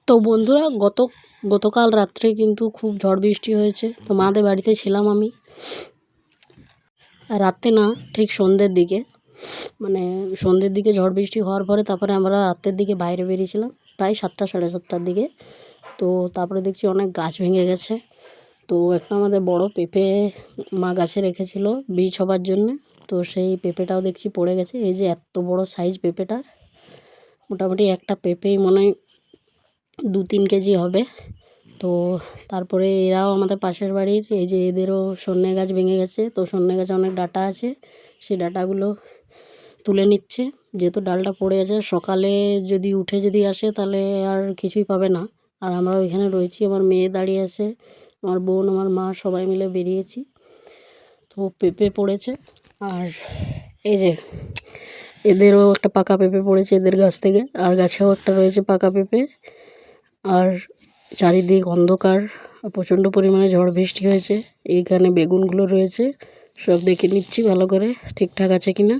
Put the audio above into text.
তো বন্ধুরা গতকাল রাত্রে কিন্তু খুব ঝড় বৃষ্টি হয়েছে। তো মাদের বাড়িতে ছিলাম আমি, রাতে না ঠিক সন্ধ্যের দিকে, মানে সন্ধ্যের দিকে ঝড় বৃষ্টি হওয়ার পরে তারপরে আমরা রাতের দিকে বাইরে বেরিয়েছিলাম, প্রায় 7টা সাড়ে 7টার দিকে। তো তারপরে দেখছি অনেক গাছ ভেঙে গেছে। তো একটা আমাদের বড় পেঁপে মা গাছে রেখেছিল বীজ হবার জন্যে, তো সেই পেঁপেটাও দেখছি পড়ে গেছে। এই যে এত বড় সাইজ পেঁপেটা, মোটামুটি একটা পেঁপেই মনে হয় 2-3 কেজি হবে। তো তারপরে এরাও আমাদের পাশের বাড়ির, এই যে এদেরও সন্যে গাছ ভেঙে গেছে। তো সন্যে গাছে অনেক ডাঁটা আছে, সেই ডাঁটাগুলো তুলে নিচ্ছে, যেহেতু ডালটা পড়ে আছে। সকালে যদি উঠে যদি আসে তাহলে আর কিছুই পাবে না। আর আমরা ওইখানে রয়েছি, আমার মেয়ে দাঁড়িয়ে আছে, আমার বোন, আমার মা, সবাই মিলে বেরিয়েছি। তো পেঁপে পড়েছে, আর এই যে এদেরও একটা পাকা পেঁপে পড়েছে এদের গাছ থেকে, আর গাছেও একটা রয়েছে পাকা পেঁপে। আর চারিদিক অন্ধকার, প্রচণ্ড পরিমাণে ঝড় বৃষ্টি হয়েছে। এইখানে বেগুনগুলো রয়েছে, সব দেখে নিচ্ছি ভালো করে ঠিকঠাক আছে কিনা।